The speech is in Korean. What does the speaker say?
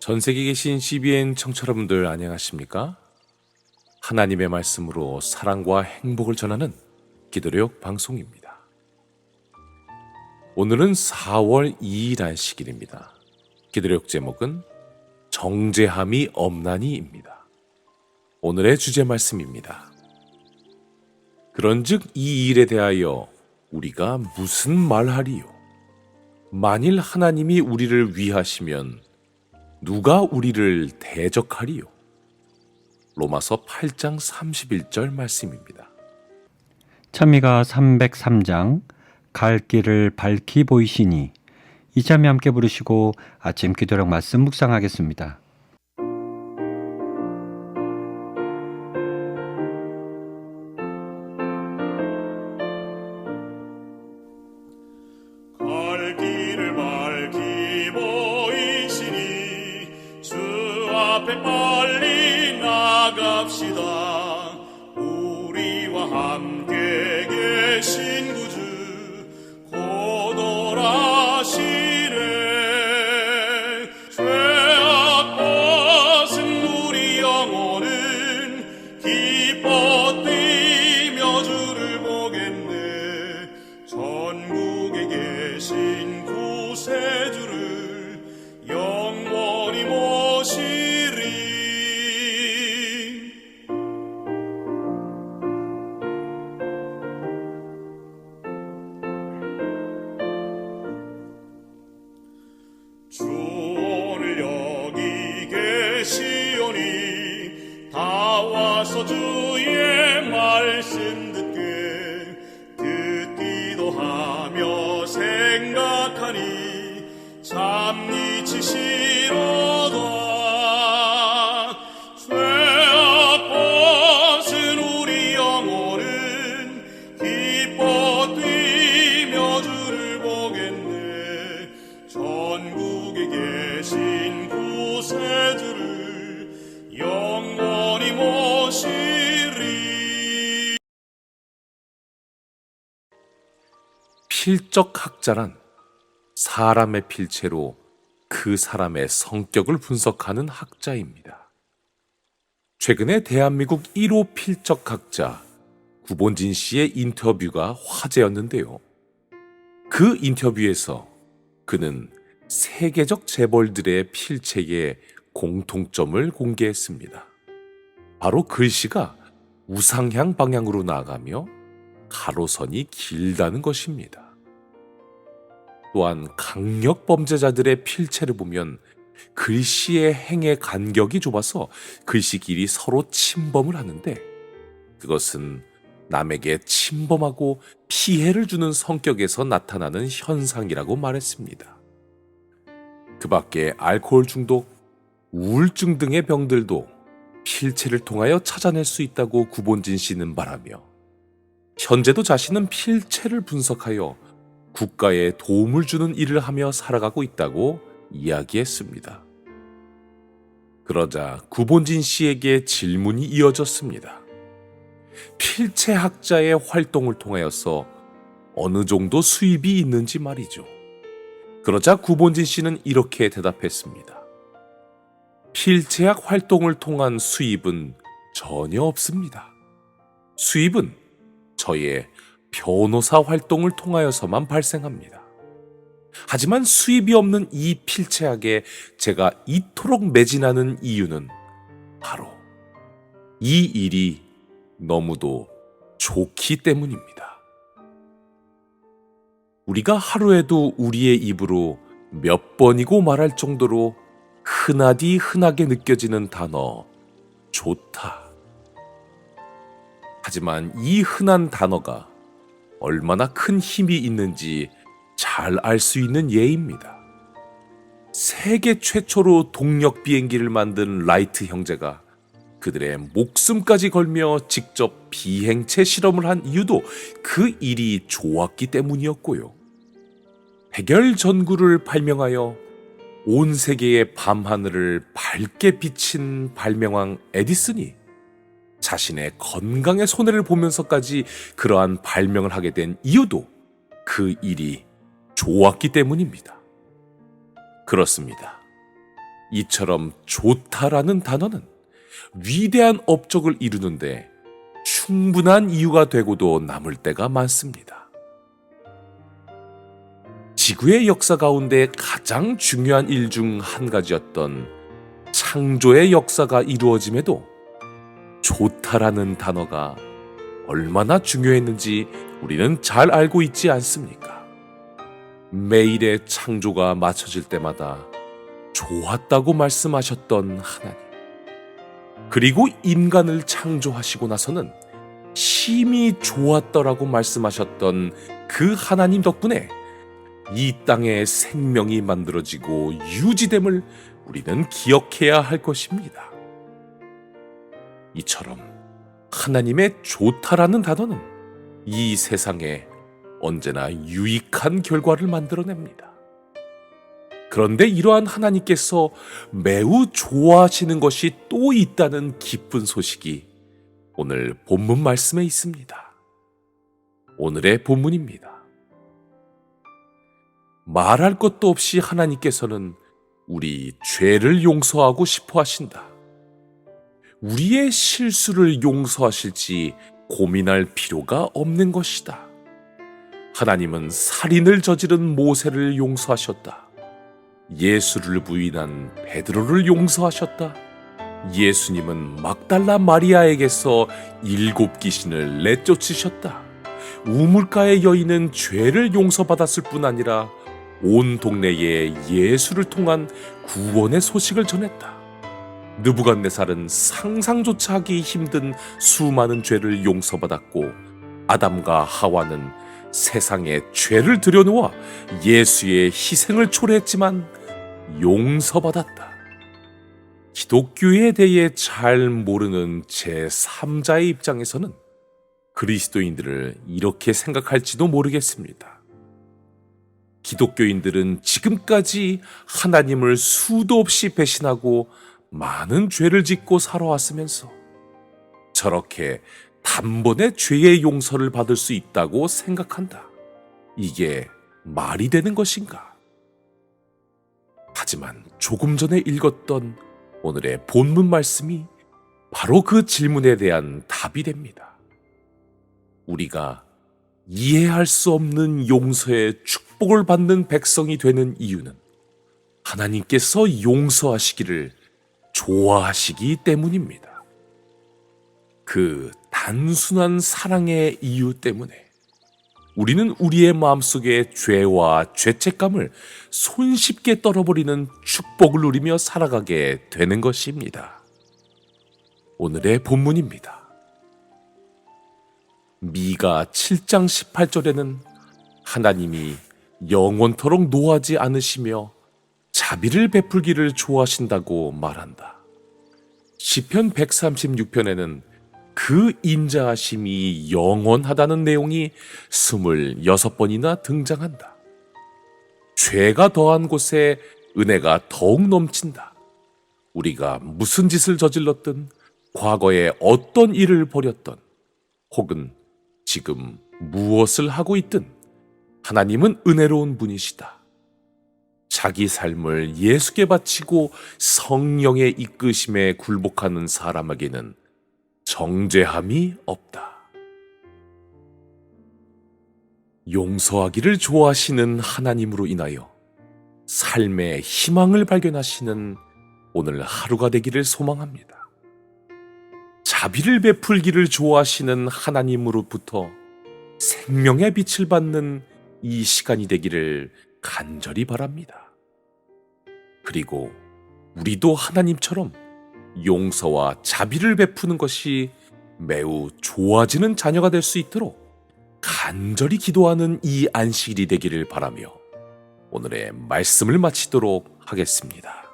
전 세계에 계신 CBN 청취자 여러분들 안녕하십니까? 하나님의 말씀으로 사랑과 행복을 전하는 기도력 방송입니다. 오늘은 4월 2일 안식일입니다. 기도력 제목은 정죄함이 없나니입니다. 오늘의 주제 말씀입니다. 그런즉 이 일에 대하여 우리가 무슨 말하리요? 만일 하나님이 우리를 위하시면 누가 우리를 대적하리요? 로마서 8장 31절 말씀입니다. 찬미가 303장 갈 길을 밝히 보이시니 이 찬미 함께 부르시고 아침 기도력 말씀 묵상하겠습니다. 갈 길을 밝히 보이시니 주 앞에 빨리 나갑시다. 우리와 함께 계신 구주 곧 오라시네. 죄악 벗은 우리 영혼은 기뻐 뛰며 주를 보겠네. 전국에 계신 구세주를 영원히 모시리. 주 오늘 여기 계시오니 다 와서 주의 말씀 듣게 듣기도 하며 생각하니 참 이치시로다. 죄악 벗은 우리 영혼은 기뻐 뛰며 주를 보겠네. 전국에 계신 구세주를 영원히 모시리. 필적학자란 사람의 필체로 그 사람의 성격을 분석하는 학자입니다. 최근에 대한민국 1호 필적학자 구본진 씨의 인터뷰가 화제였는데요. 그 인터뷰에서 그는 세계적 재벌들의 필체의 공통점을 공개했습니다. 바로 글씨가 우상향 방향으로 나아가며 가로선이 길다는 것입니다. 또한 강력 범죄자들의 필체를 보면 글씨의 행의 간격이 좁아서 글씨 길이 서로 침범을 하는데 그것은 남에게 침범하고 피해를 주는 성격에서 나타나는 현상이라고 말했습니다. 그 밖에 알코올 중독, 우울증 등의 병들도 필체를 통하여 찾아낼 수 있다고 구본진 씨는 말하며 현재도 자신은 필체를 분석하여 국가에 도움을 주는 일을 하며 살아가고 있다고 이야기했습니다. 그러자 구본진 씨에게 질문이 이어졌습니다. 필체학자의 활동을 통하여서 어느 정도 수입이 있는지 말이죠. 그러자 구본진 씨는 이렇게 대답했습니다. 필체학 활동을 통한 수입은 전혀 없습니다. 수입은 저의 변호사 활동을 통하여서만 발생합니다. 하지만 수입이 없는 이 필체학에 제가 이토록 매진하는 이유는 바로 이 일이 너무도 좋기 때문입니다. 우리가 하루에도 우리의 입으로 몇 번이고 말할 정도로 흔하디 흔하게 느껴지는 단어, 좋다. 하지만 이 흔한 단어가 얼마나 큰 힘이 있는지 잘 알 수 있는 예입니다. 세계 최초로 동력 비행기를 만든 라이트 형제가 그들의 목숨까지 걸며 직접 비행체 실험을 한 이유도 그 일이 좋았기 때문이었고요. 백열 전구를 발명하여 온 세계의 밤하늘을 밝게 비친 발명왕 에디슨이 자신의 건강의 손해를 보면서까지 그러한 발명을 하게 된 이유도 그 일이 좋았기 때문입니다. 그렇습니다. 이처럼 좋다라는 단어는 위대한 업적을 이루는데 충분한 이유가 되고도 남을 때가 많습니다. 지구의 역사 가운데 가장 중요한 일 중 한 가지였던 창조의 역사가 이루어짐에도 좋다라는 단어가 얼마나 중요했는지 우리는 잘 알고 있지 않습니까? 매일의 창조가 마쳐질 때마다 좋았다고 말씀하셨던 하나님. 그리고 인간을 창조하시고 나서는 심히 좋았더라고 말씀하셨던 그 하나님 덕분에 이 땅에 생명이 만들어지고 유지됨을 우리는 기억해야 할 것입니다. 이처럼 하나님의 좋다라는 단어는 이 세상에 언제나 유익한 결과를 만들어냅니다. 그런데 이러한 하나님께서 매우 좋아하시는 것이 또 있다는 기쁜 소식이 오늘 본문 말씀에 있습니다. 오늘의 본문입니다. 말할 것도 없이 하나님께서는 우리 죄를 용서하고 싶어 하신다. 우리의 실수를 용서하실지 고민할 필요가 없는 것이다. 하나님은 살인을 저지른 모세를 용서하셨다. 예수를 부인한 베드로를 용서하셨다. 예수님은 막달라 마리아에게서 7 귀신을 내쫓으셨다. 우물가의 여인은 죄를 용서받았을 뿐 아니라 온 동네에 예수를 통한 구원의 소식을 전했다. 느부갓네살은 상상조차 하기 힘든 수많은 죄를 용서받았고 아담과 하와는 세상에 죄를 들여놓아 예수의 희생을 초래했지만 용서받았다. 기독교에 대해 잘 모르는 제3자의 입장에서는 그리스도인들을 이렇게 생각할지도 모르겠습니다. 기독교인들은 지금까지 하나님을 수도 없이 배신하고 많은 죄를 짓고 살아왔으면서 저렇게 단번에 죄의 용서를 받을 수 있다고 생각한다. 이게 말이 되는 것인가? 하지만 조금 전에 읽었던 오늘의 본문 말씀이 바로 그 질문에 대한 답이 됩니다. 우리가 이해할 수 없는 용서의 축복을 받는 백성이 되는 이유는 하나님께서 용서하시기를 좋아하시기 때문입니다. 그 단순한 사랑의 이유 때문에 우리는 우리의 마음속에 죄와 죄책감을 손쉽게 떨어버리는 축복을 누리며 살아가게 되는 것입니다. 오늘의 본문입니다. 미가 7장 18절에는 하나님이 영원토록 노하지 않으시며 자비를 베풀기를 좋아하신다고 말한다. 시편 136편에는 그 인자하심이 영원하다는 내용이 26번이나 등장한다. 죄가 더한 곳에 은혜가 더욱 넘친다. 우리가 무슨 짓을 저질렀든, 과거에 어떤 일을 벌였던, 혹은 지금 무엇을 하고 있든 하나님은 은혜로운 분이시다. 자기 삶을 예수께 바치고 성령의 이끄심에 굴복하는 사람에게는 정죄함이 없다. 용서하기를 좋아하시는 하나님으로 인하여 삶의 희망을 발견하시는 오늘 하루가 되기를 소망합니다. 자비를 베풀기를 좋아하시는 하나님으로부터 생명의 빛을 받는 이 시간이 되기를 간절히 바랍니다. 그리고 우리도 하나님처럼 용서와 자비를 베푸는 것이 매우 좋아지는 자녀가 될 수 있도록 간절히 기도하는 이 안식일이 되기를 바라며 오늘의 말씀을 마치도록 하겠습니다.